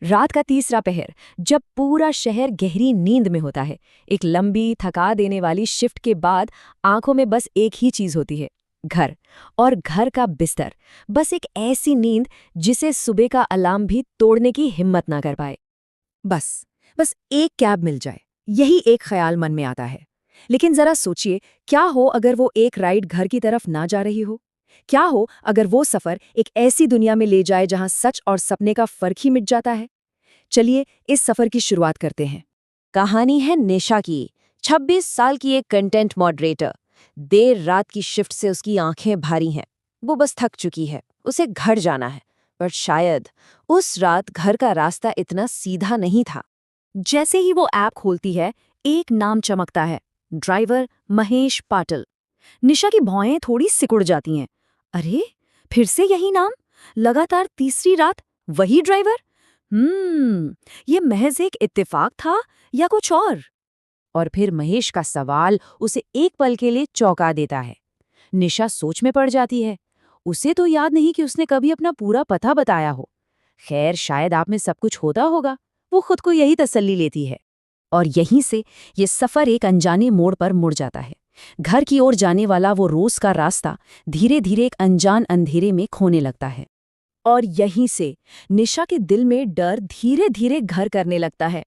रात का तीसरा पहर, जब पूरा शहर गहरी नींद में होता है। एक लंबी थका देने वाली शिफ्ट के बाद आंखों में बस एक ही चीज होती है, घर। और घर का बिस्तर, बस एक ऐसी नींद जिसे सुबह का अलार्म भी तोड़ने की हिम्मत ना कर पाए। बस एक कैब मिल जाए, यही एक ख्याल मन में आता है। लेकिन जरा सोचिए, क्या हो अगर वो एक राइड घर की तरफ ना जा रही हो? क्या हो अगर वो सफर एक ऐसी दुनिया में ले जाए जहां सच और सपने का फर्क ही मिट जाता है? चलिए इस सफर की शुरुआत करते हैं। कहानी है निशा की, 26 साल की एक कंटेंट मॉडरेटर। देर रात की शिफ्ट से उसकी आंखें भारी हैं। वो बस थक चुकी है, उसे घर जाना है। पर शायद उस रात घर का रास्ता इतना सीधा नहीं था। जैसे ही वो ऐप खोलती है, एक नाम चमकता है, ड्राइवर महेश पाटिल। निशा की भौएं थोड़ी सिकुड़ जाती हैं। अरे, फिर से यही नाम, लगातार तीसरी रात वही ड्राइवर। ये महज एक इत्तेफाक था या कुछ और फिर महेश का सवाल उसे एक पल के लिए चौंका देता है। निशा सोच में पड़ जाती है। उसे तो याद नहीं कि उसने कभी अपना पूरा पता बताया हो। खैर, शायद आप में सब कुछ होता होगा, वो खुद को यही तसल्ली लेती है। और यहीं से ये सफर एक अनजाने मोड़ पर मुड़ जाता है। घर की ओर जाने वाला वो रोज का रास्ता धीरे धीरे एक अनजान अंधेरे में खोने लगता है। और यहीं से निशा के दिल में डर धीरे धीरे घर करने लगता है।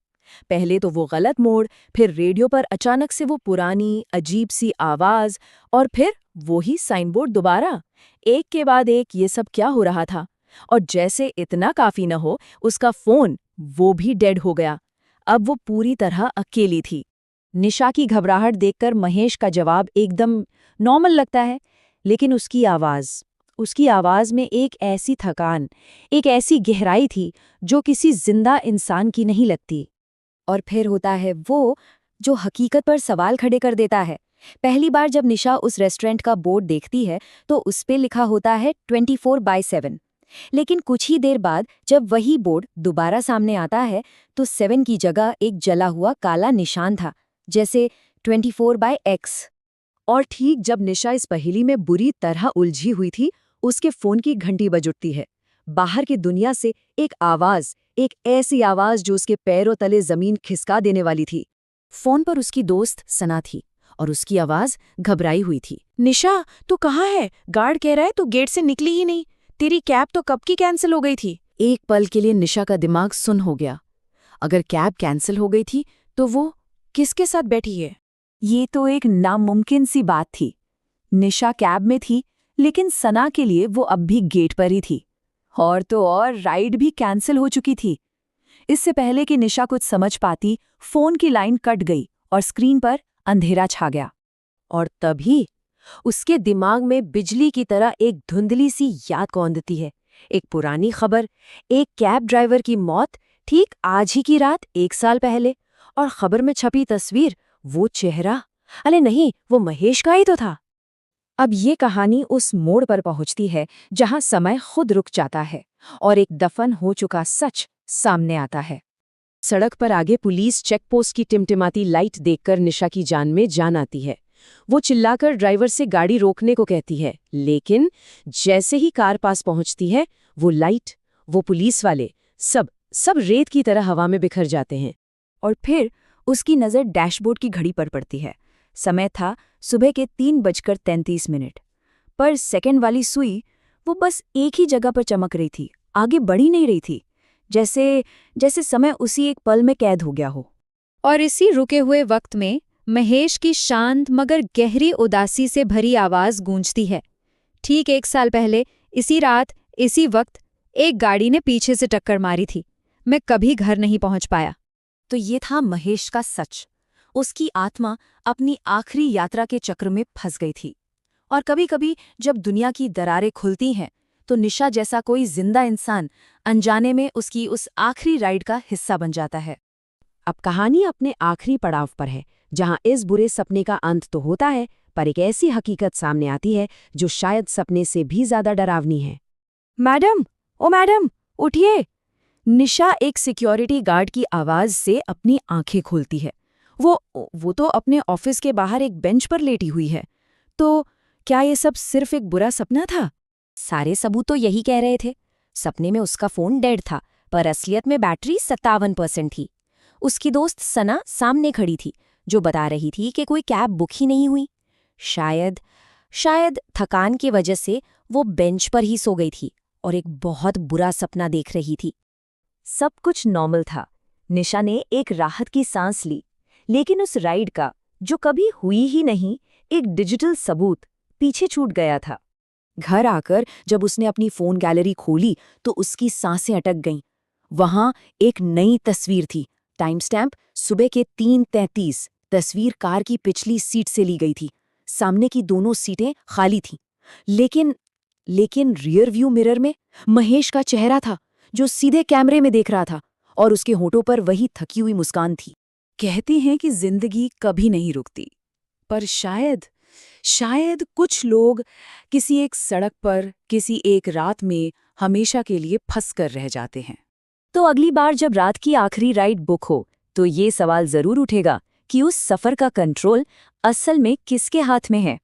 पहले तो वो गलत मोड़, फिर रेडियो पर अचानक से वो पुरानी अजीब सी आवाज, और फिर वही साइन बोर्ड दोबारा। एक के बाद एक ये सब क्या हो रहा था? और जैसे इतना काफी न हो, उसका फोन वो भी डेड हो गया। अब वो पूरी तरह अकेली थी। निशा की घबराहट देखकर महेश का जवाब एकदम नॉर्मल लगता है, लेकिन उसकी आवाज में एक ऐसी थकान, एक ऐसी गहराई थी जो किसी जिंदा इंसान की नहीं लगती। और फिर होता है वो जो हकीकत पर सवाल खड़े कर देता है। पहली बार जब निशा उस रेस्टोरेंट का बोर्ड देखती है तो उस पे लिखा होता है 24/7। लेकिन कुछ ही देर बाद जब वही बोर्ड दोबारा सामने आता है तो 7 की जगह एक जला हुआ काला निशान था, जैसे 24/X। और ठीक जब निशा इस पहेली में बुरी तरह उलझी हुई थी, उसके फोन की घंटी बज उठती है। बाहर की दुनिया से एक आवाज, एक ऐसी आवाज जो उसके पैरों तले जमीन खिसका देने वाली थी। फोन पर उसकी दोस्त सना थी और उसकी आवाज घबराई हुई थी। निशा, तू कहाँ है? गार्ड कह रहा है तू गेट से निकली ही नहीं। तेरी कैब तो कब की कैंसिल हो गई थी। एक पल के लिए निशा का दिमाग सुन्न हो गया। अगर कैब कैंसिल हो गई थी तो वो किसके साथ बैठी है? ये तो एक नामुमकिन सी बात थी। निशा कैब में थी, लेकिन सना के लिए वो अब भी गेट पर ही थी। और तो और राइड भी कैंसिल हो चुकी थी। इससे पहले कि निशा कुछ समझ पाती, फोन की लाइन कट गई और स्क्रीन पर अंधेरा छा गया। और तभी उसके दिमाग में बिजली की तरह एक धुंधली सी याद कौंधती है। एक पुरानी खबर, एक कैब ड्राइवर की मौत ठीक आज ही की रात 1 साल पहले। और खबर में छपी तस्वीर, वो चेहरा, अरे नहीं, वो महेश का ही तो था। अब ये कहानी उस मोड़ पर पहुंचती है जहां समय खुद रुक जाता है और एक दफन हो चुका सच सामने आता है। सड़क पर आगे पुलिस चेकपोस्ट की टिमटिमाती लाइट देखकर निशा की जान में जान आती है। वो चिल्लाकर ड्राइवर से गाड़ी रोकने को कहती है, लेकिन जैसे ही कार पास पहुंचती है, वो लाइट, वो पुलिस वाले, सब रेत की तरह हवा में बिखर जाते हैं। और फिर उसकी नज़र डैशबोर्ड की घड़ी पर पड़ती है। समय था सुबह के 3:33। पर सेकंड वाली सुई, वो बस एक ही जगह पर चमक रही थी, आगे बढ़ ही नहीं रही थी। जैसे समय उसी एक पल में कैद हो गया हो। और इसी रुके हुए वक्त में महेश की शांत मगर गहरी उदासी से भरी आवाज गूंजती है। ठीक 1 साल पहले, इसी रात, इसी वक्त, एक गाड़ी ने पीछे से टक्कर मारी थी। मैं कभी घर नहीं पहुंच पाया। तो ये था महेश का सच। उसकी आत्मा अपनी आखिरी यात्रा के चक्र में फंस गई थी। और कभी-कभी जब दुनिया की दरारें खुलती हैं, तो निशा जैसा कोई जिंदा इंसान अनजाने में उसकी उस आखिरी राइड का हिस्सा बन जाता है। अब कहानी अपने आखिरी पड़ाव पर है, जहां इस बुरे सपने का अंत तो होता है, पर एक ऐसी हकीकत सामने आती है जो शायद सपने से भी ज्यादा डरावनी है। मैडम, ओ मैडम, उठिए! निशा एक सिक्योरिटी गार्ड की आवाज से अपनी आंखें खोलती है। वो तो अपने ऑफिस के बाहर एक बेंच पर लेटी हुई है। तो क्या ये सब सिर्फ एक बुरा सपना था? सारे सबूत तो यही कह रहे थे। सपने में उसका फोन डेड था, पर असलियत में बैटरी 57% थी। उसकी दोस्त सना सामने खड़ी थी, जो बता रही थी कि कोई कैब बुक ही नहीं हुई। शायद थकान की वजह से वो बेंच पर ही सो गई थी और एक बहुत बुरा सपना देख रही थी। सब कुछ नॉर्मल था। निशा ने एक राहत की सांस ली, लेकिन उस राइड का, जो कभी हुई ही नहीं, एक डिजिटल सबूत पीछे छूट गया था। घर आकर जब उसने अपनी फोन गैलरी खोली तो उसकी सांसें अटक गईं। वहां एक नई तस्वीर थी। टाइम स्टैम्प सुबह के 3:33। तस्वीर कार की पिछली सीट से ली गई थी। सामने की दोनों सीटें खाली थीं। लेकिन रियर व्यू मिरर में महेश का चेहरा था, जो सीधे कैमरे में देख रहा था, और उसके होठों पर वही थकी हुई मुस्कान थी। कहते हैं कि जिंदगी कभी नहीं रुकती, पर शायद कुछ लोग किसी एक सड़क पर किसी एक रात में हमेशा के लिए फंस कर रह जाते हैं। तो अगली बार जब रात की आखिरी राइड बुक हो, तो ये सवाल जरूर उठेगा कि उस सफर का कंट्रोल असल में किसके हाथ में है।